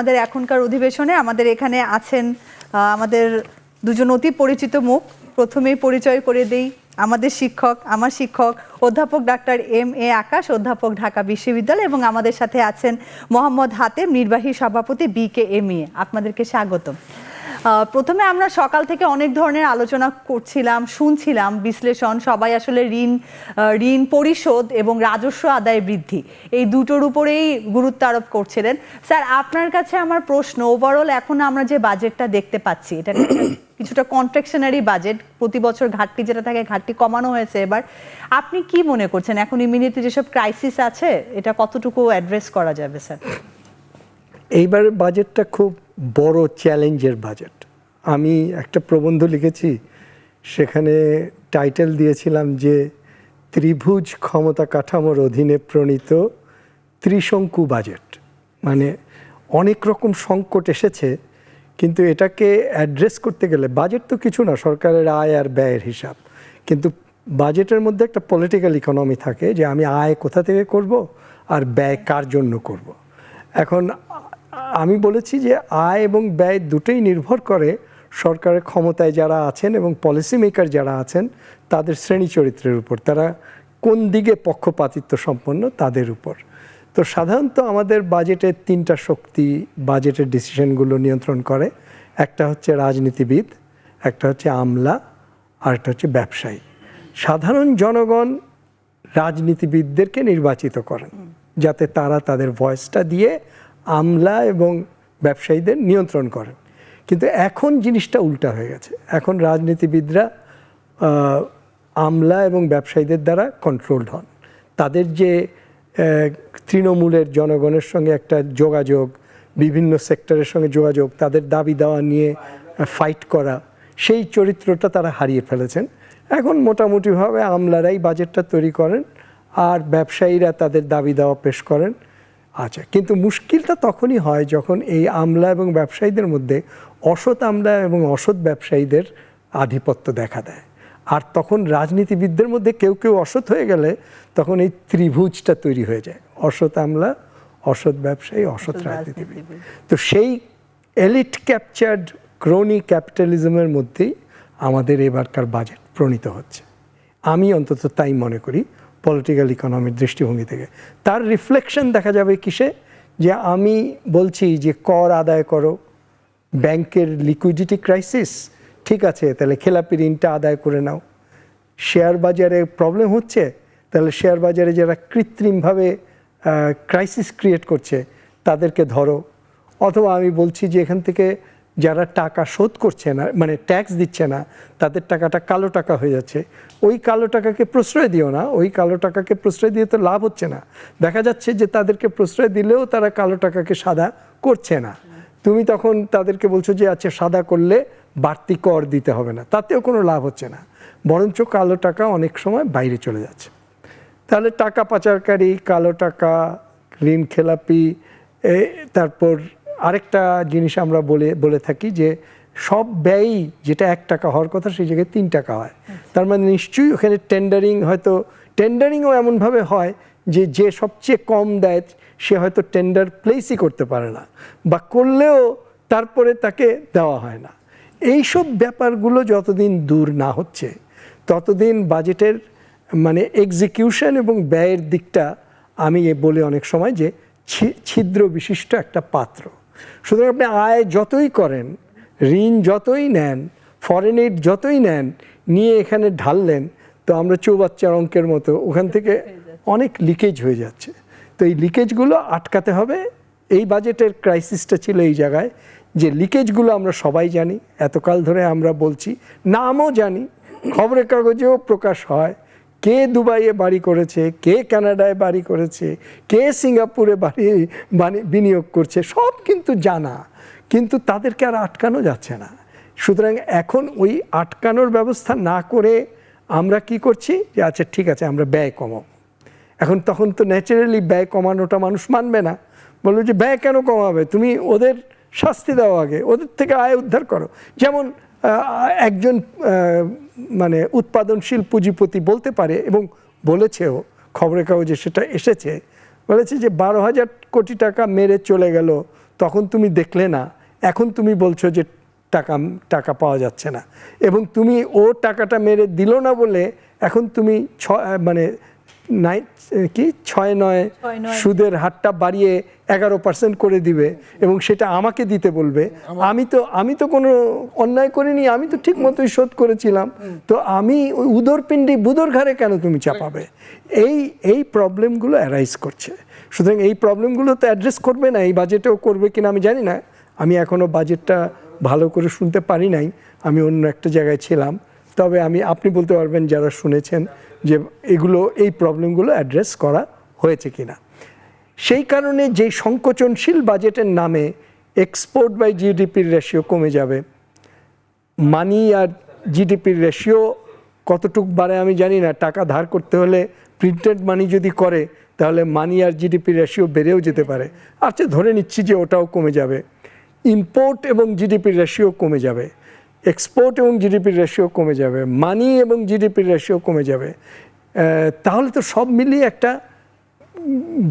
আমাদের এখনকার অধিবেশনে আমাদের এখানে আছেন আমাদের দুজন অতি পরিচিত মুখ। প্রথমেই পরিচয় করে দেই, আমাদের শিক্ষক, আমার শিক্ষক অধ্যাপক ডাক্তার এম.এ. আকাশ, অধ্যাপক ঢাকা বিশ্ববিদ্যালয়, এবং আমাদের সাথে আছেন মোহাম্মদ হাতেম, নির্বাহী সভাপতি বিকেএমইএ। আপনাদেরকে স্বাগত। প্রথমে আমরা সকাল থেকে অনেক ধরনের আলোচনা করছিলাম, শুনছিলাম বিশ্লেষণ। সবাই আসলে ঋণ পরিশোধ এবং রাজস্ব আদায় বৃদ্ধি এই দুটোর উপরেই গুরুত্ব আরোপ করছিলেন। স্যার, আপনার কাছে আমার প্রশ্ন, ওভারঅল এখন আমরা যে বাজেটটা দেখতে পাচ্ছি, এটা কিছুটা কন্ট্রাকশনারি বাজেট। প্রতি বছর ঘাটতি যেটা থাকে, ঘাটতি কমানো হয়েছে এবার। আপনি কি মনে করছেন এখন ইমিডিয়েটলি যেসব ক্রাইসিস আছে এটা কতটুকু অ্যাড্রেস করা যাবে স্যার? এইবার বাজেটটা খুব বড় চ্যালেঞ্জের বাজেট। আমি একটা প্রবন্ধ লিখেছি, সেখানে টাইটেল দিয়েছিলাম যে ত্রিভুজ ক্ষমতা কাঠামোর অধীনে প্রণীত ত্রিশঙ্কু বাজেট। মানে অনেক রকম সংকট এসেছে, কিন্তু এটাকে অ্যাড্রেস করতে গেলে বাজেট তো কিছু না, সরকারের আয় আর ব্যয়ের হিসাব। কিন্তু বাজেটের মধ্যে একটা পলিটিক্যাল ইকোনমি থাকে, যে আমি আয় কোথা থেকে করব আর ব্যয় কার জন্য করব। এখন আমি বলেছি যে আয় এবং ব্যয় দুটোই নির্ভর করে সরকারের ক্ষমতায় যারা আছেন এবং পলিসি মেকার যারা আছেন তাদের শ্রেণী চরিত্রের উপর, তারা কোন দিকে পক্ষপাতিত্ব সম্পন্ন তাদের উপর। তো সাধারণত আমাদের বাজেটের তিনটা শক্তি বাজেটের ডিসিশনগুলো নিয়ন্ত্রণ করে। একটা হচ্ছে রাজনীতিবিদ, একটা হচ্ছে আমলা, আর একটা হচ্ছে ব্যবসায়ী। সাধারণ জনগণ রাজনীতিবিদদেরকে নির্বাচিত করেন যাতে তারা তাদের ভয়েসটা দিয়ে আমলা এবং ব্যবসায়ীদের নিয়ন্ত্রণ করেন। কিন্তু এখন জিনিসটা উল্টা হয়ে গেছে। এখন রাজনীতিবিদরা আমলা এবং ব্যবসায়ীদের দ্বারা কন্ট্রোলড হন। তাদের যে তৃণমূলের জনগণের সঙ্গে একটা যোগাযোগ, বিভিন্ন সেক্টরের সঙ্গে যোগাযোগ, তাদের দাবি দেওয়া নিয়ে ফাইট করা, সেই চরিত্রটা তারা হারিয়ে ফেলেছেন। এখন মোটামুটিভাবে আমলারাই বাজেটটা তৈরি করেন আর ব্যবসায়ীরা তাদের দাবি দেওয়া পেশ করেন। আচ্ছা, কিন্তু মুশকিলটা তখনই হয় যখন এই আমলা এবং ব্যবসায়ীদের মধ্যে অসৎ আমলা এবং অসৎ ব্যবসায়ীদের আধিপত্য দেখা দেয়। আর তখন রাজনীতিবিদদের মধ্যে কেউ কেউ অসৎ হয়ে গেলে তখন এই ত্রিভুজটা তৈরি হয়ে যায়, অসৎ আমলা, অসৎ ব্যবসায়ী, অসৎ রাজনীতিবিদ। তো সেই এলিট ক্যাপচার্ড ক্রোনি ক্যাপিটালিজমের মধ্যেই আমাদের এবারকার বাজেট প্রণীত হচ্ছে। আমি অন্তত তাই মনে করি পলিটিক্যাল ইকোনমির দৃষ্টিভঙ্গি থেকে। তার রিফ্লেকশন দেখা যাবে কিসে? যে আমি বলছি যে কর আদায় করো, ব্যাংকের লিকুইডিটি ক্রাইসিস, ঠিক আছে, তাহলে খেলাপি ঋণটা আদায় করে নাও। শেয়ার বাজারে প্রবলেম হচ্ছে, তাহলে শেয়ার বাজারে যারা কৃত্রিমভাবে ক্রাইসিস ক্রিয়েট করছে তাদেরকে ধরো। অথবা আমি বলছি যে এখান থেকে যারা টাকা শোধ করছে না, মানে ট্যাক্স দিচ্ছে না, তাদের টাকাটা কালো টাকা হয়ে যাচ্ছে, ওই কালো টাকাকে প্রশ্রয় দিও না। ওই কালো টাকাকে প্রশ্রয় দিয়ে তো লাভ হচ্ছে না। দেখা যাচ্ছে যে তাদেরকে প্রশ্রয় দিলেও তারা কালো টাকাকে সাদা করছে না। তুমি তখন তাদেরকে বলছো যে আচ্ছা সাদা করলে বাড়তি কর দিতে হবে না, তাতেও কোনো লাভ হচ্ছে না, বরঞ্চ কালো টাকা অনেক সময় বাইরে চলে যাচ্ছে। তাহলে টাকা পাচারকারী, কালো টাকা, ঋণ খেলাপি, তারপর আরেকটা জিনিস আমরা বলে থাকি যে সব ব্যয়ই যেটা 1 টাকা হওয়ার কথা সেই জায়গায় 3 টাকা হয়। তার মানে নিশ্চয়ই ওখানে টেন্ডারিংও এমনভাবে হয় যে যে সবচেয়ে কম দেয় সে হয়তো টেন্ডার প্লেসই করতে পারে না, বা করলেও তারপরে তাকে দেওয়া হয় না। এইসব ব্যাপারগুলো যতদিন দূর না হচ্ছে ততদিন বাজেটের মানে এক্সিকিউশন এবং ব্যয়ের দিকটা আমি বলি অনেক সময় যে ছিদ্র বিশিষ্ট একটা পাত্র। সুতরাং আপনি আয় যতই করেন, ঋণ যতই নেন, ফরেন এইড যতই নেন, নিয়ে এখানে ঢাললেন, তো আমরা চৌবাচ্চার অঙ্কের মতো ওখান থেকে অনেক লিকেজ হয়ে যাচ্ছে। তো এই লিকেজগুলো আটকাতে হবে। এই বাজেটের ক্রাইসিসটা ছিল এই জায়গায় যে লিকেজগুলো আমরা সবাই জানি, এতকাল ধরে আমরা বলছি, নামও জানি, খবরের কাগজেও প্রকাশ হয়, কে দুবাইয়ে বাড়ি করেছে, কে কানাডায় বাড়ি করেছে, কে সিঙ্গাপুরে বিনিয়োগ করছে, সব কিন্তু জানা, কিন্তু তাদেরকে আর আটকানো যাচ্ছে না। সুতরাং এখন ওই আটকানোর ব্যবস্থা না করে আমরা কি করছি যে আচ্ছা ঠিক আছে আমরা ব্যয় কমাবো। এখন তখন তো ন্যাচারালি ব্যয় কমানোটা মানুষ মানবে না, বলবে যে ব্যয় কেন কমাবে, তুমি ওদের শাস্তি দাও, আগে ওদের থেকে আয় উদ্ধার করো। যেমন একজন মানে উৎপাদনশীল পুঁজিপতি বলতে পারে, এবং বলেছেও, খবরের কাগজে সেটা এসেছে, বলেছে যে 12,000 কোটি টাকা মেরে চলে গেল তখন তুমি দেখলে না, এখন তুমি বলছো যে টাকা পাওয়া যাচ্ছে না, এবং তুমি ও টাকাটা মেরে দিল না বলে এখন তুমি মানে 6-9 সুদের হারটা বাড়িয়ে 11% করে দিবে এবং সেটা আমাকে দিতে বলবে। আমি তো কোনো অন্যায় করিনি, আমি তো ঠিক মতোই শোধ করেছিলাম, তো আমি ওই উদরপিণ্ডি বুদর ঘাড়ে কেন তুমি চাপাবে? এই প্রবলেমগুলো অ্যারাইজ করছে। সুতরাং এই প্রবলেমগুলো তো অ্যাড্রেস করবে না, এই বাজেটেও করবে কিনা আমি জানি না, আমি এখনও বাজেটটা ভালো করে শুনতে পারি নাই, আমি অন্য একটা জায়গায় ছিলাম। তবে আপনি বলতে পারবেন যারা শুনেছেন যে এই প্রবলেমগুলো অ্যাড্রেস করা হয়েছে কিনা। সেই কারণে যেই সংকোচনশীল বাজেটের নামে এক্সপোর্ট বাই জিডিপির রেশিও কমে যাবে, মানি আর জিডিপির রেশিও কতটুক বাড়ে আমি জানি না, টাকা ধার করতে হলে প্রিন্টেড মানি যদি করে তাহলে মানি আর জিডিপির রেশিও বেড়েও যেতে পারে। আচ্ছা, ধরে নিচ্ছি যে ওটাও কমে যাবে, ইম্পোর্ট এবং জিডিপির রেশিও কমে যাবে, এক্সপোর্ট এবং জিডিপির রেশিও কমে যাবে, মানি এবং জিডিপির রেশিও কমে যাবে, তাহলে তো সব মিলিয়ে একটা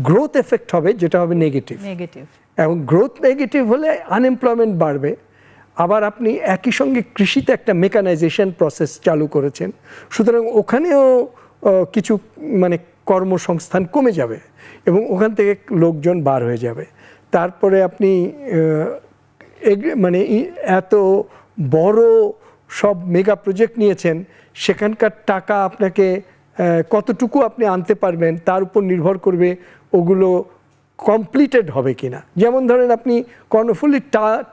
গ্রোথ এফেক্ট হবে যেটা হবে নেগেটিভ। এবং গ্রোথ নেগেটিভ হলে আনএমপ্লয়মেন্ট বাড়বে। আবার আপনি একই সঙ্গে কৃষিতে একটা মেকানাইজেশন প্রসেস চালু করেছেন, সুতরাং ওখানেও কিছু মানে কর্মসংস্থান কমে যাবে এবং ওখান থেকে লোকজন বার হয়ে যাবে। তারপরে আপনি মানে এত বড় সব মেগা প্রজেক্ট নিয়েছেন, সেখানকার টাকা আপনাকে কতটুকু আপনি আনতে পারবেন তার উপর নির্ভর করবে ওগুলো কমপ্লিটেড হবে কিনা। যেমন ধরেন আপনি কর্ণফুলী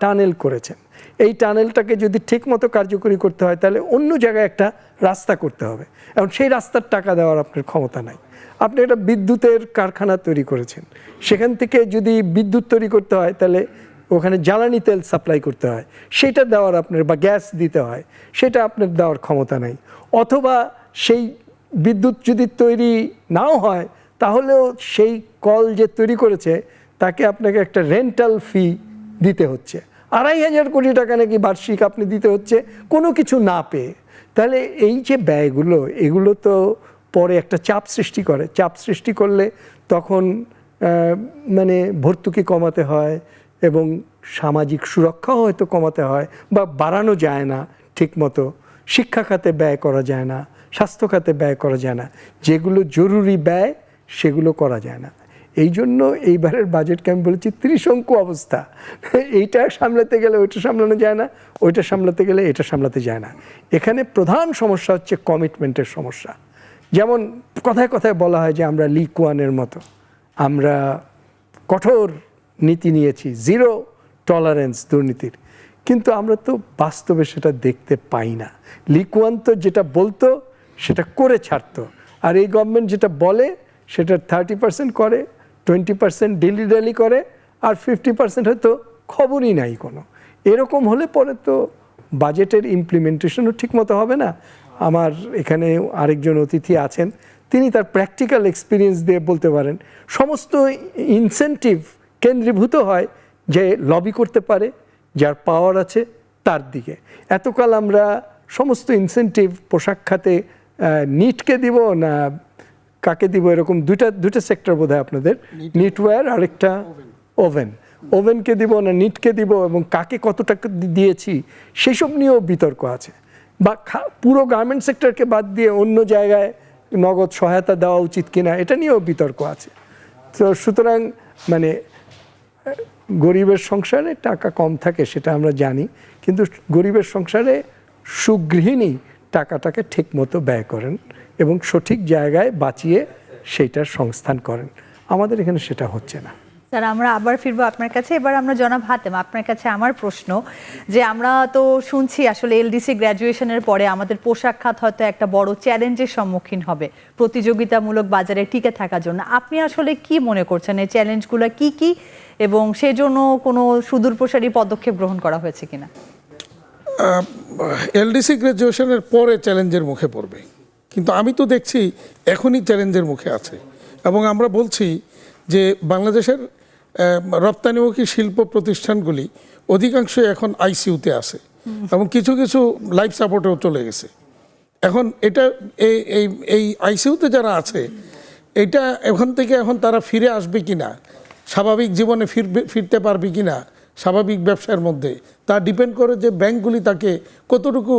টানেল করেছেন, এই টানেলটাকে যদি ঠিক মতো কার্যকরী করতে হয় তাহলে অন্য জায়গায় একটা রাস্তা করতে হবে, এবং সেই রাস্তার টাকা দেওয়ার আপনার ক্ষমতা নাই। আপনি একটা বিদ্যুতের কারখানা তৈরি করেছেন, সেখান থেকে যদি বিদ্যুৎ তৈরি করতে হয় তাহলে ওখানে জ্বালানি তেল সাপ্লাই করতে হয়, সেটা দেওয়ার আপনার, বা গ্যাস দিতে হয়, সেটা আপনার দেওয়ার ক্ষমতা নাই। অথবা সেই বিদ্যুৎ যদি তৈরি নাও হয় তাহলেও সেই কল যে তৈরি করেছে তাকে আপনাকে একটা রেন্টাল ফি দিতে হচ্ছে, 2,500 কোটি টাকা নাকি বার্ষিক আপনি দিতে হচ্ছে কোনো কিছু না পেয়ে। তাহলে এই যে ব্যয়গুলো, এগুলো তো পরে একটা চাপ সৃষ্টি করে, চাপ সৃষ্টি করলে তখন মানে ভর্তুকি কমাতে হয় এবং সামাজিক সুরক্ষাও হয়তো কমাতে হয় বা বাড়ানো যায় না ঠিক মতো, শিক্ষা খাতে ব্যয় করা যায় না, স্বাস্থ্য খাতে ব্যয় করা যায় না, যেগুলো জরুরি ব্যয় সেগুলো করা যায় না। এই জন্য এইবারের বাজেটকে আমি বলেছি ত্রিশঙ্কু অবস্থা, এইটা সামলাতে গেলে ওইটা সামলানো যায় না, ওইটা সামলাতে গেলে এটা সামলাতে যায় না। এখানে প্রধান সমস্যা হচ্ছে কমিটমেন্টের সমস্যা। যেমন কথায় কথায় বলা হয় যে আমরা লি কুয়ানের মতো, আমরা কঠোর নীতি নিয়েছি, 0 টলারেন্স দুর্নীতির, কিন্তু আমরা তো বাস্তবে সেটা দেখতে পাই না। লি কুয়ান তো যেটা বলতো সেটা করে ছাড়তো, আর এই গভর্নমেন্ট যেটা বলে সেটা 30% করে, 20% ডেলি করে, আর 50% হয়তো খবরই নাই কোনো। এরকম হলে পরে তো বাজেটের ইমপ্লিমেন্টেশনও ঠিকমতো হবে না। আমার এখানে আরেকজন অতিথি আছেন, তিনি তার প্র্যাকটিক্যাল এক্সপিরিয়েন্স দিয়ে বলতে পারেন, সমস্ত ইনসেন্টিভ কেন্দ্রীভূত হয় যে লবি করতে পারে, যার পাওয়ার আছে তার দিকে। এতকাল আমরা সমস্ত ইনসেন্টিভ পোশাক খাতে নিটকে দিব না কাকে দিব, এরকম দুইটা সেক্টর বোধ হয় আপনাদের, নিটওয়্যার আর একটা ওভেনকে দিব না নিটকে দিব, এবং কাকে কত টাকা দিয়েছি সেসব নিয়েও বিতর্ক আছে। বা পুরো গার্মেন্ট সেক্টরকে বাদ দিয়ে অন্য জায়গায় নগদ সহায়তা দেওয়া উচিত কিনা এটা নিয়েও বিতর্ক আছে। তো সুতরাং মানে গরিবের সংসারে টাকা কম থাকে সেটা আমরা জানি, কিন্তু গরিবের সংসারে সুগৃহিণী টাকাটাকে ঠিক মতো ব্যয় করেন এবং সঠিক জায়গায় বাঁচিয়ে সেইটার সংস্থান করেন। আমাদের এখানে সেটা হচ্ছে না। স্যার, আমরা আবার ফিরবো আপনার কাছে। এবার আমরা জনাব হাতেম, আপনার কাছে আমার প্রশ্ন যে আমরা তো শুনছি আসলে এলডিসি গ্র্যাজুয়েশনের পরে আমাদের পোশাক খাত হয়তো একটা বড় চ্যালেঞ্জের সম্মুখীন হবে প্রতিযোগিতামূলক বাজারে টিকে থাকার জন্য। আপনি আসলে কি মনে করছেন এই চ্যালেঞ্জগুলো কি কি, এবং সেজন্য কোনো সুদূরপ্রসারী পদক্ষেপ গ্রহণ করা হয়েছে কিনা? এলডিসি গ্র্যাজুয়েশনের পরে চ্যালেঞ্জের মুখে পড়বে, কিন্তু আমি তো দেখছি এখনই চ্যালেঞ্জের মুখে আছে। এবং আমরা বলছি যে বাংলাদেশের রপ্তানিমুখী শিল্প প্রতিষ্ঠানগুলি অধিকাংশই এখন আইসিইউতে আছে এবং কিছু কিছু লাইফ সাপোর্টেও চলে গেছে। এখন এটা এই আইসিইউতে যারা আছে, এটা এখান থেকে এখন তারা ফিরে আসবে কি না স্বাভাবিক জীবনে ফিরতে পারবে কিনা স্বাভাবিক ব্যবসার মধ্যে, তা ডিপেন্ড করে যে ব্যাংকগুলি তাকে কতটুকু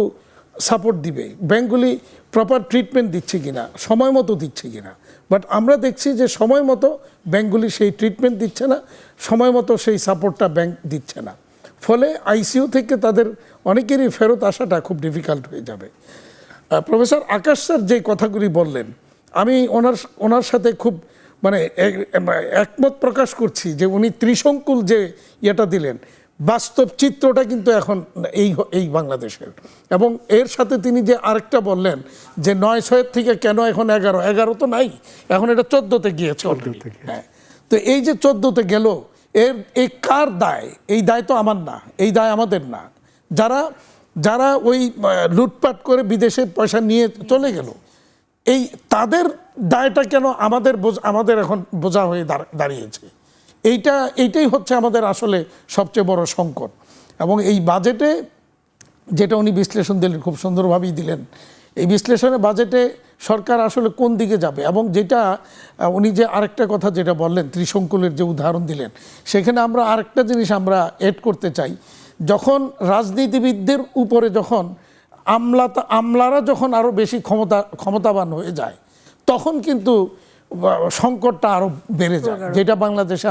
সাপোর্ট দিবে, ব্যাংকগুলি প্রপার ট্রিটমেন্ট দিচ্ছে কিনা, সময় মতো দিচ্ছে কিনা। বাট আমরা দেখছি যে সময় মতো ব্যাংকগুলি সেই ট্রিটমেন্ট দিচ্ছে না, সময় মতো সেই সাপোর্টটা ব্যাংক দিচ্ছে না। ফলে আইসিইউ থেকে তাদের অনেকেরই ফেরত আসাটা খুব ডিফিকাল্ট হয়ে যাবে। প্রফেসর আকাশ স্যার যে কথাগুলি বললেন, আমি ওনার সাথে খুব মানে একমত প্রকাশ করছি যে উনি ত্রিশঙ্কুল যে ইয়েটা দিলেন, বাস্তব চিত্রটা কিন্তু এখন এই বাংলাদেশের। এবং এর সাথে তিনি যে আরেকটা বললেন যে 9-6 থেকে কেন এখন 11 তো নাই, এখন এটা 14-তে গিয়েছে অলরেডি। হ্যাঁ, তো এই যে 14-তে গেল, এই কার দায়? এই দায় তো আমার না, এই দায় আমাদের না। যারা ওই লুটপাট করে বিদেশে পয়সা নিয়ে চলে গেল, এই তাদের দায়টা কেন আমাদের এখন বোঝা হয়ে দাঁড়িয়েছে? এইটাই হচ্ছে আমাদের আসলে সবচেয়ে বড় সংকট। এবং এই বাজেটে যেটা উনি বিশ্লেষণ দিলেন, খুব সুন্দরভাবেই দিলেন, এই বিশ্লেষণে বাজেটে সরকার আসলে কোন দিকে যাবে। এবং যেটা উনি যে আরেকটা কথা যেটা বললেন, ত্রিশঙ্কুলের যে উদাহরণ দিলেন, সেখানে আমরা আরেকটা জিনিস আমরা এড করতে চাই। যখন রাজনীতিবিদদের উপরে যখন আমলারা যখন আরও বেশি ক্ষমতাবান হয়ে যায়, তখন কিন্তু সংকটটা আরও বেড়ে যায়। যেটা বাংলাদেশে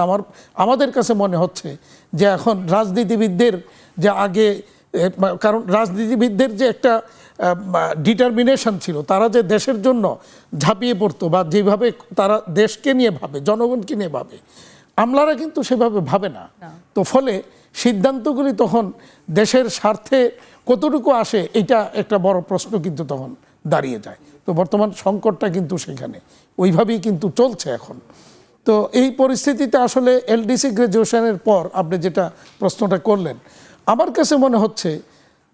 আমাদের কাছে মনে হচ্ছে যে এখন রাজনীতিবিদদের যে আগে, কারণ রাজনীতিবিদদের যে একটা ডিটারমিনেশন ছিল, তারা যে দেশের জন্য ঝাঁপিয়ে পড়তো বা যেভাবে তারা দেশকে নিয়ে ভাবে, জনগণকে নিয়ে ভাবে, আমলারা কিন্তু সেভাবে ভাবে না। তো ফলে সিদ্ধান্তগুলি তখন দেশের স্বার্থে কতটুকু আসে, এটা একটা বড় প্রশ্ন কিন্তু তখন দাঁড়িয়ে যায়। তো বর্তমান সংকটটা কিন্তু সেখানে ওইভাবেই কিন্তু চলছে এখন। তো এই পরিস্থিতিতে আসলে এলডিসি গ্র্যাজুয়েশনের পর আপনি যেটা প্রশ্নটা করলেন, আমার কাছে মনে হচ্ছে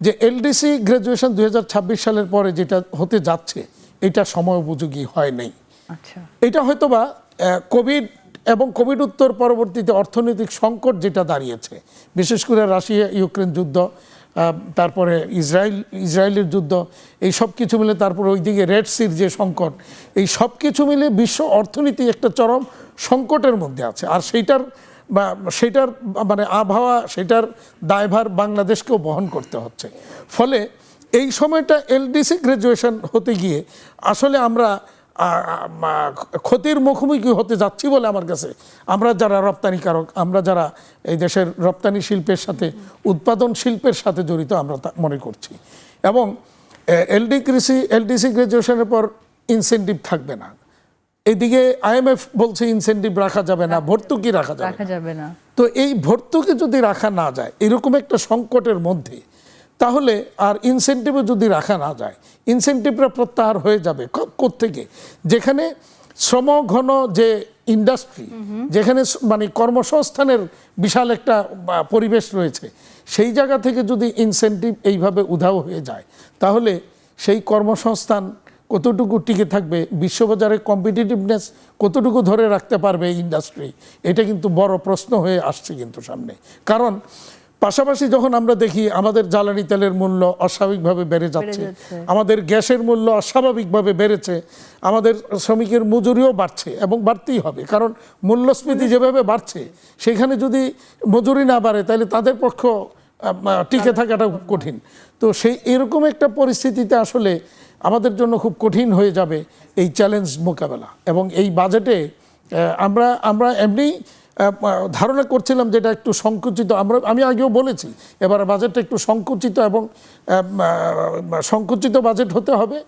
যে এলডিসি গ্র্যাজুয়েশন 2026 সালের পরে যেটা হতে যাচ্ছে, এটা সময় উপযোগী হয় নাই। আচ্ছা, এটা হয়তোবা কোভিড এবং কোভিড উত্তর পরবর্তীতে অর্থনৈতিক সংকট যেটা দাঁড়িয়েছে, বিশেষ করে রাশিয়া ইউক্রেন যুদ্ধ, তারপরে ইসরায়েলের যুদ্ধ, এই সব কিছু মিলে, তারপরে ওইদিকে রেড সির যে সংকট, এই সব কিছু মিলে বিশ্ব অর্থনীতি একটা চরম সংকটের মধ্যে আছে। আর সেটার মানে আবহাওয়া, সেটার দায়ভার বাংলাদেশকেও বহন করতে হচ্ছে। ফলে এই সময়টা এলডিসি গ্র্যাজুয়েশন হতে গিয়ে আসলে আমরা ক্ষতির মুখোমুখি হতে যাচ্ছি বলে আমার কাছে, আমরা যারা রপ্তানিকারক, আমরা যারা এই দেশের রপ্তানি শিল্পের সাথে, উৎপাদন শিল্পের সাথে জড়িত, আমরা তা মনে করছি। এবং এলডিসি গ্র্যাজুয়েশনের পর ইনসেন্টিভ থাকবে না। এদিকে আইএমএফ বলছে ইনসেন্টিভ রাখা যাবে না, ভর্তুকি রাখা যাবে না। তো এই ভর্তুকি যদি রাখা না যায় এরকম একটা সংকটের মধ্যে, তাহলে আর ইনসেন্টিভও যদি রাখা না যায়, ইনসেন্টিভটা প্রত্যাহার হয়ে যাবে কোত্থেকে? যেখানে শ্রমঘন যে ইন্ডাস্ট্রি, যেখানে মানে কর্মসংস্থানের বিশাল একটা পরিবেশ রয়েছে, সেই জায়গা থেকে যদি ইনসেন্টিভ এইভাবে উধাও হয়ে যায়, তাহলে সেই কর্মসংস্থান কতটুকু টিকে থাকবে, বিশ্ববাজারে কম্পিটিটিভনেস কতটুকু ধরে রাখতে পারবে এই ইন্ডাস্ট্রি, এটা কিন্তু বড় প্রশ্ন হয়ে আসছে কিন্তু সামনে। কারণ পাশাপাশি যখন আমরা দেখি আমাদের জ্বালানি তেলের মূল্য অস্বাভাবিকভাবে বেড়ে যাচ্ছে, আমাদের গ্যাসের মূল্য অস্বাভাবিকভাবে বেড়েছে, আমাদের শ্রমিকের মজুরিও বাড়ছে এবং বাড়তেই হবে, কারণ মূল্যস্ফীতি যেভাবে বাড়ছে, সেখানে যদি মজুরি না বাড়ে তাহলে তাদের পক্ষ টিকে থাকাটা খুব কঠিন। তো এরকম একটা পরিস্থিতিতে আসলে আমাদের জন্য খুব কঠিন হয়ে যাবে এই চ্যালেঞ্জ মোকাবেলা। এবং এই বাজেটে আমরা এমনি ধারণা করছিলাম যেটা একটু সংকুচিত, আমি আগেও বলেছি, এবার বাজেটটা একটু সংকুচিত এবং সংকুচিত বাজেট হতে হবে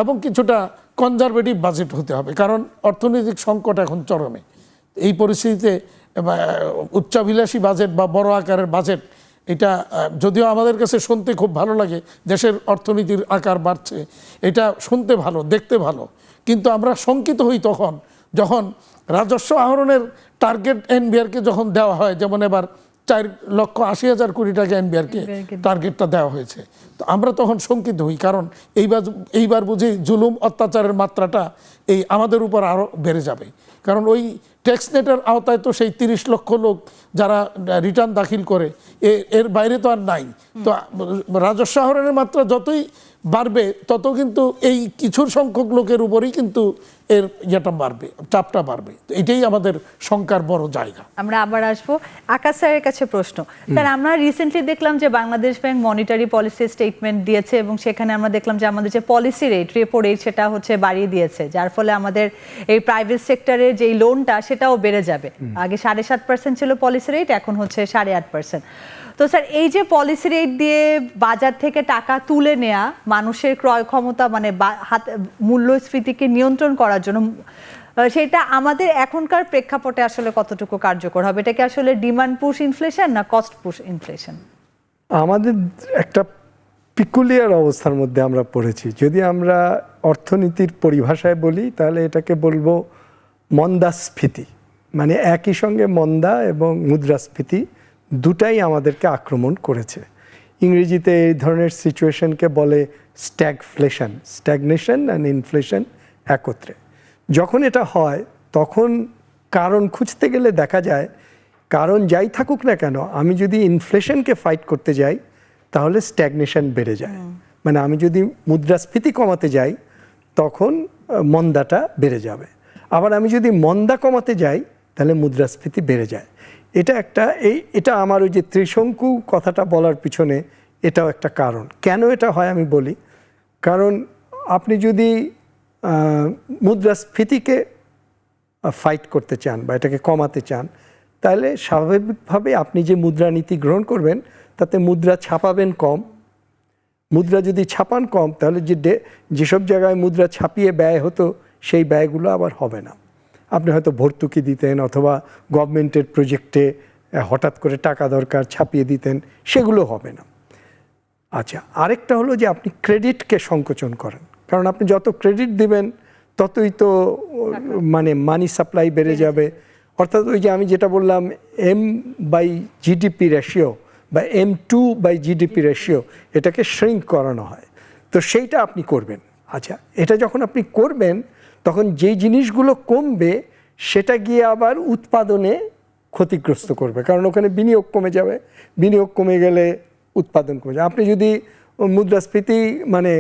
এবং কিছুটা কনজারভেটিভ বাজেট হতে হবে, কারণ অর্থনৈতিক সংকট এখন চরমে। এই পরিস্থিতিতে উচ্চাভিলাষী বাজেট বা বড় আকারের বাজেট, এটা যদিও আমাদের কাছে শুনতে খুব ভালো লাগে, দেশের অর্থনীতির আকার বাড়ছে, এটা শুনতে ভালো, দেখতে ভালো, কিন্তু আমরা শঙ্কিত হই তখন যখন রাজস্ব আহরণের টার্গেট এনবিআরকে যখন দেওয়া হয়, যেমন এবার 4,80,000 কোটি টাকা এনবিআরকে টার্গেটটা দেওয়া হয়েছে। তো আমরা তখন শঙ্কিত হই, কারণ এইবার বুঝি জুলুম অত্যাচারের মাত্রাটা আমাদের উপর আরও বেড়ে যাবে। কারণ ওই ট্যাক্স নেটের আওতায় তো সেই 30 লক্ষ লোক যারা রিটার্ন দাখিল করে, এর বাইরে তো আর নাই। তো রাজস্ব আহরণের মাত্রা যতই বাড়বে তত কিন্তু এই কিছুর সংখ্যক লোকের উপরেই কিন্তু এর ইয়েটা বাড়বে, চাপটা বাড়বে। তো এটাই আমাদের শঙ্কার বড় জায়গা। আমরা আবার আসবো আকাশ স্যারের কাছে প্রশ্ন। স্যার, আমরা রিসেন্টলি দেখলাম যে Bangladesh bank monetary policy statement দিয়েছে এবং সেখানে আমরা দেখলাম যে আমাদের যে পলিসি রেট, রেপো রেট, সেটা হচ্ছে বাড়িয়ে দিয়েছে, যার ফলে আমাদের এই প্রাইভেট সেক্টরের যেই লোনটা সেটাও বেড়ে যাবে। আগে 7.5% ছিল পলিসি রেট, এখন হচ্ছে 8.5%। তো স্যার, এই যে পলিসি রেট দিয়ে বাজার থেকে টাকা তুলে নেওয়া, মানুষের ক্রয় ক্ষমতা মানে মূল্যস্ফীতিকে নিয়ন্ত্রণ করার জন্য, সেটা আমাদের এখনকার প্রেক্ষাপটে আসলে কতটুকু কার্যকর হবে? এটা কি আসলে ডিমান্ড পুশ ইনফ্লেশন না কস্ট পুশ ইনফ্লেশন? আমাদের একটা পিকুলিয়ার অবস্থার মধ্যে আমরা পড়েছি। যদি আমরা অর্থনীতির পরিভাষায় বলি তাহলে এটাকে বলবো মন্দাস্ফীতি। মানে একই সঙ্গে মন্দা এবং মুদ্রাস্ফীতি দুটাই আমাদেরকে আক্রমণ করেছে। ইংরেজিতে এই ধরনের সিচুয়েশনকে বলে স্ট্যাগফ্লেশন, স্ট্যাগনেশন অ্যান্ড ইনফ্লেশন একত্রে। যখন এটা হয় তখন কারণ খুঁজতে গেলে দেখা যায় কারণ যাই থাকুক না কেন, আমি যদি ইনফ্লেশনকে ফাইট করতে যাই তাহলে স্ট্যাগনেশন বেড়ে যায়। মানে আমি যদি মুদ্রাস্ফীতি কমাতে যাই তখন মন্দাটা বেড়ে যাবে, আবার আমি যদি মন্দা কমাতে যাই তাহলে মুদ্রাস্ফীতি বেড়ে যায়। এটা আমার ওই যে ত্রিশঙ্কু কথাটা বলার পিছনে এটাও একটা কারণ। কেন এটা হয় আমি বলি। কারণ আপনি যদি মুদ্রাস্ফীতিকে ফাইট করতে চান বা এটাকে কমাতে চান, তাহলে স্বাভাবিকভাবে আপনি যে মুদ্রানীতি গ্রহণ করবেন তাতে মুদ্রা ছাপাবেন কম। মুদ্রা যদি ছাপান কম তাহলে যেসব জায়গায় মুদ্রা ছাপিয়ে ব্যয় হতো সেই ব্যয়গুলো আবার হবে না। আপনি হয়তো ভর্তুকি দিতেন অথবা গভর্নমেন্টের প্রজেক্টে হঠাৎ করে টাকা দরকার ছাপিয়ে দিতেন, সেগুলো হবে না। আচ্ছা, আরেকটা হলো যে আপনি ক্রেডিটকে সংকোচন করেন, কারণ আপনি যত ক্রেডিট দিবেন ততই তো মানে মানি সাপ্লাই বেড়ে যাবে। অর্থাৎ ওই যে আমি যেটা বললাম M/GDP রেশিও বা M2/GDP রেশিও, এটাকে শ্রিঙ্ক করানো হয়। তো সেইটা আপনি করবেন। আচ্ছা, এটা যখন আপনি করবেন তখন যেই জিনিসগুলো কমবে সেটা গিয়ে আবার উৎপাদনে ক্ষতিগ্রস্ত করবে, কারণ ওখানে বিনিয়োগ কমে যাবে। বিনিয়োগ কমে গেলে উৎপাদন কমে যাবে। আপনি যদি মুদ্রাস্ফীতি মানে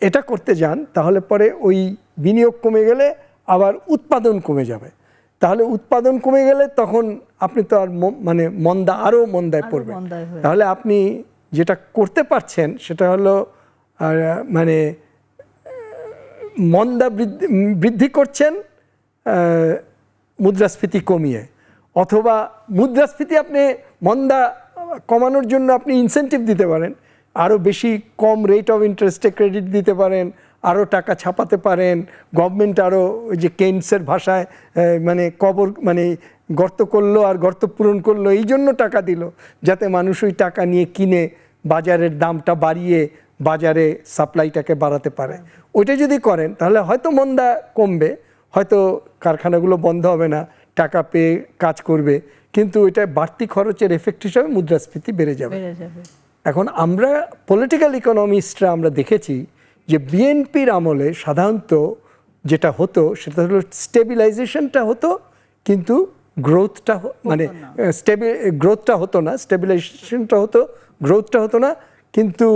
এটা করতে যান তাহলে পরে ওই বিনিয়োগ কমে গেলে আবার উৎপাদন কমে যাবে। তাহলে উৎপাদন কমে গেলে তখন আপনি তো আর মানে আরও মন্দায় পড়বেন। তাহলে আপনি যেটা করতে পারছেন সেটা হলো মানে মন্দা বৃদ্ধি করছেন মুদ্রাস্ফীতি কমিয়ে, অথবা মুদ্রাস্ফীতি আপনি মন্দা কমানোর জন্য আপনি ইনসেন্টিভ দিতে পারেন, আরও বেশি কম রেট অফ ইন্টারেস্টে ক্রেডিট দিতে পারেন, আরও টাকা ছাপাতে পারেন। গভর্নমেন্ট আরও ওই যে কেইনসের ভাষায় মানে গর্ত করলো আর গর্ত পূরণ করলো, এই জন্য টাকা দিল যাতে মানুষ ওই টাকা নিয়ে কিনে বাজারের দামটা বাড়িয়ে বাজারে সাপ্লাইটাকে বাড়াতে পারে। ওইটা যদি করেন তাহলে হয়তো মন্দা কমবে, হয়তো কারখানাগুলো বন্ধ হবে না, টাকা পেয়ে কাজ করবে, কিন্তু এটা বাড়তি খরচের এফেক্ট হিসাবে মুদ্রাস্ফীতি বেড়ে যাবে। এখন আমরা পলিটিক্যাল ইকোনমিস্টরা আমরা দেখেছি যে বিএনপির আমলে সাধারণত যেটা হতো সেটা হলো স্টেবিলাইজেশনটা হতো, কিন্তু গ্রোথটা মানে গ্রোথটা হতো না, স্টেবিলাইজেশনটা হতো, গ্রোথটা হতো না, কিন্তু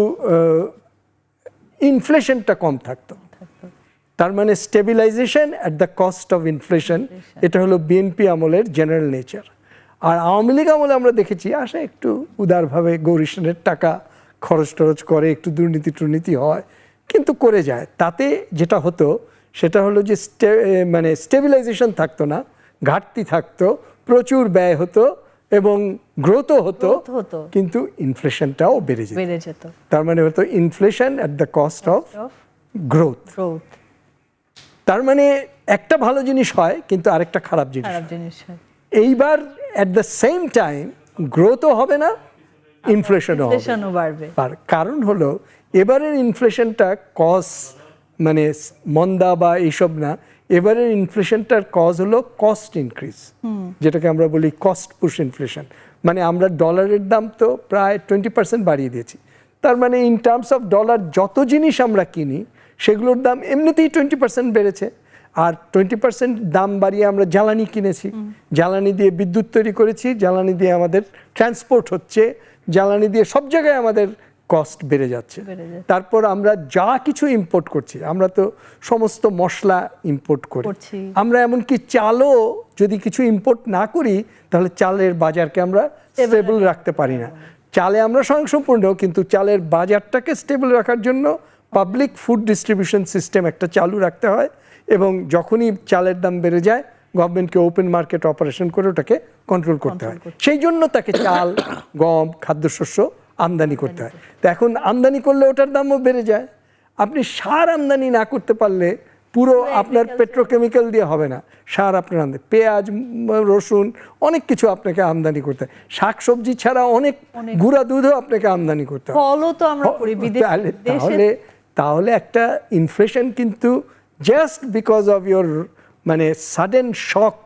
ইনফ্লেশনটা কম থাকতো। তার মানে stabilisation at the cost of inflation, এটা হলো বিএনপি আমলের জেনারেল নেচার। আর আওয়ামী লীগ আমলে আমরা দেখেছি আসে একটু উদারভাবে গৌরীশনের টাকা খরচ টরচ করে, একটু দুর্নীতি হয়, কিন্তু করে যায়। তাতে যেটা হতো সেটা হলো যে মানে স্টেবিলাইজেশন থাকতো না, ঘাটতি থাকতো, প্রচুর ব্যয় হতো এবং গ্রোথও হতো, কিন্তু ইনফ্লেশনটাও বেড়ে যেত। তার মানে হতো inflation at the cost of growth. তার মানে একটা ভালো জিনিস হয় কিন্তু আরেকটা খারাপ জিনিস হয়। এইবার অ্যাট দ্য সেম টাইম গ্রোথও হবে না, ইনফ্লেশনও বাড়বে। কারণ হলো এবারের ইনফ্লেশনটা মানে মন্দা বা এইসব না, এবারের ইনফ্লেশনটার কজ হলো কস্ট ইনক্রিজ, যেটাকে আমরা বলি কস্ট পুশ ইনফ্লেশন। মানে আমরা ডলারের দাম তো প্রায় 20% বাড়িয়ে দিয়েছি। তার মানে ইন টার্মস অফ ডলার যত জিনিস আমরা কিনি সেগুলোর দাম এমনিতেই 20% বেড়েছে। আর 20% দাম বাড়িয়ে আমরা জ্বালানি কিনেছি, জ্বালানি দিয়ে বিদ্যুৎ তৈরি করেছি, জ্বালানি দিয়ে আমাদের ট্রান্সপোর্ট হচ্ছে, জ্বালানি দিয়ে সব জায়গায় আমাদের কস্ট বেড়ে যাচ্ছে। তারপর আমরা যা কিছু ইম্পোর্ট করছি, আমরা তো সমস্ত মশলা ইম্পোর্ট করি, আমরা এমনকি চালও যদি কিছু ইম্পোর্ট না করি তাহলে চালের বাজারকে আমরা স্টেবল রাখতে পারি না। চালে আমরা স্বয়ংসম্পূর্ণ, কিন্তু চালের বাজারটাকে স্টেবল রাখার জন্য পাবলিক ফুড ডিস্ট্রিবিউশন সিস্টেম একটা চালু রাখতে হয়, এবং যখনই চালের দাম বেড়ে যায় গভর্নমেন্টকে ওপেন মার্কেট অপারেশন করে ওটাকে কন্ট্রোল করতে হয়। সেই জন্য তাকে চাল, গম, খাদ্যশস্য আমদানি করতে হয়। তো এখন আমদানি করলে ওটার দামও বেড়ে যায়। আপনি সার আমদানি না করতে পারলে পুরো আপনার পেট্রোকেমিক্যাল দিয়ে হবে না, সার আপনার আমদানি, পেঁয়াজ, রসুন, অনেক কিছু আপনাকে আমদানি করতে হয়। শাকসবজি ছাড়া অনেক গুঁড়া দুধও আপনাকে আমদানি করতে হয়। ফলও তো আমরা করি বিদেশে। তাহলে একটা ইনফ্লেশন কিন্তু জাস্ট বিকজ অফ ইয়োর মানে sudden shock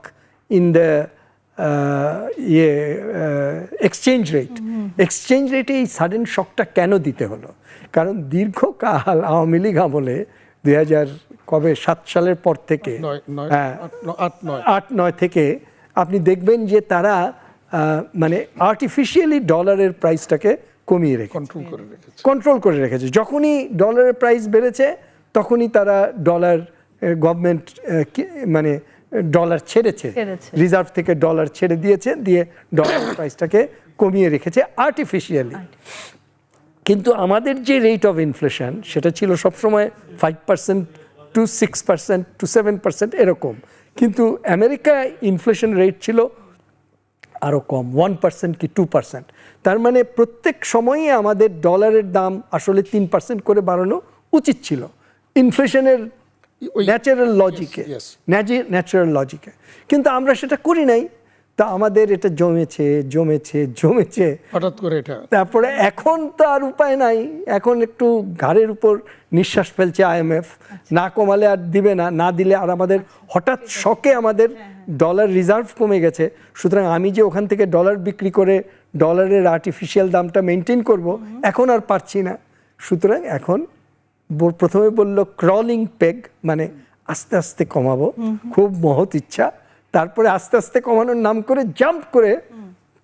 in the exchange রেটে এই সাডেন শকটা কেন দিতে হলো? কারণ দীর্ঘকাল আওয়ামী লীগ আমলে 2007 সালের পর থেকে 8-9 থেকে আপনি দেখবেন যে তারা মানে আর্টিফিশিয়ালি ডলারের প্রাইসটাকে কমিয়ে কন্ট্রোল করে রেখেছে। যখনই ডলারের প্রাইস বেড়েছে তখনই তারা ডলার গভর্নমেন্ট মানে ডলার ছেড়েছে, রিজার্ভ থেকে ডলার ছেড়ে দিয়েছে, দিয়ে ডলার প্রাইসটাকে কমিয়ে রেখেছে আর্টিফিশিয়ালি। কিন্তু আমাদের যে রেট অফ ইনফ্লেশন সেটা ছিল সবসময় 5% to 6% to 7% এরকম, কিন্তু আমেরিকায় ইনফ্লেশন রেট ছিল আরও কম, 1% কি 2%। তার মানে প্রত্যেক সময়ই আমাদের ডলারের দাম আসলে 3% করে বাড়ানো উচিত ছিল ইনফ্লেশনের ন্যাচারাল লজিকে, কিন্তু আমরা সেটা করি নাই। তা আমাদের এটা জমেছে হঠাৎ করে এটা। তারপরে এখন তো আর উপায় নাই, এখন একটু ঘাড়ের উপর নিঃশ্বাস ফেলছে IMF, না কমালে আর দিবে না, না দিলে আর আমাদের হঠাৎ শকে আমাদের ডলার রিজার্ভ কমে গেছে। সুতরাং আমি যে ওখান থেকে ডলার বিক্রি করে ডলারের আর্টিফিশিয়াল দামটা মেনটেন করব, এখন আর পারছি না। সুতরাং এখন প্রথমে বললো ক্রলিং পেগ, মানে আস্তে আস্তে কমাবো, খুব মহৎ ইচ্ছা। তারপরে আস্তে আস্তে কমানোর নাম করে জাম্প করে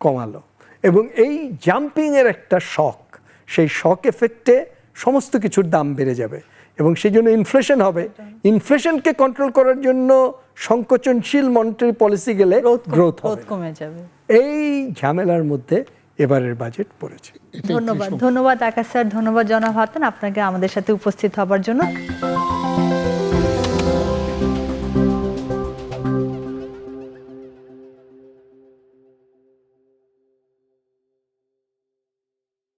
কমালো, এবং এই জাম্পিংয়ের একটা শক, সেই শক এফেক্টে সমস্ত কিছুর দাম বেড়ে যাবে এবং সেই জন্য ইনফ্লেশন হবে। ইনফ্লেশনকে কন্ট্রোল করার জন্য সংকোচনশীল মনিটারি পলিসি গেলে গ্রোথ কমে যাবে। এই ঝামেলার মধ্যে এবারের বাজেট পড়েছে। ধন্যবাদ আকাশ স্যার, ধন্যবাদ জনাব হাসান আপনাকে আমাদের সাথে উপস্থিত হবার জন্য।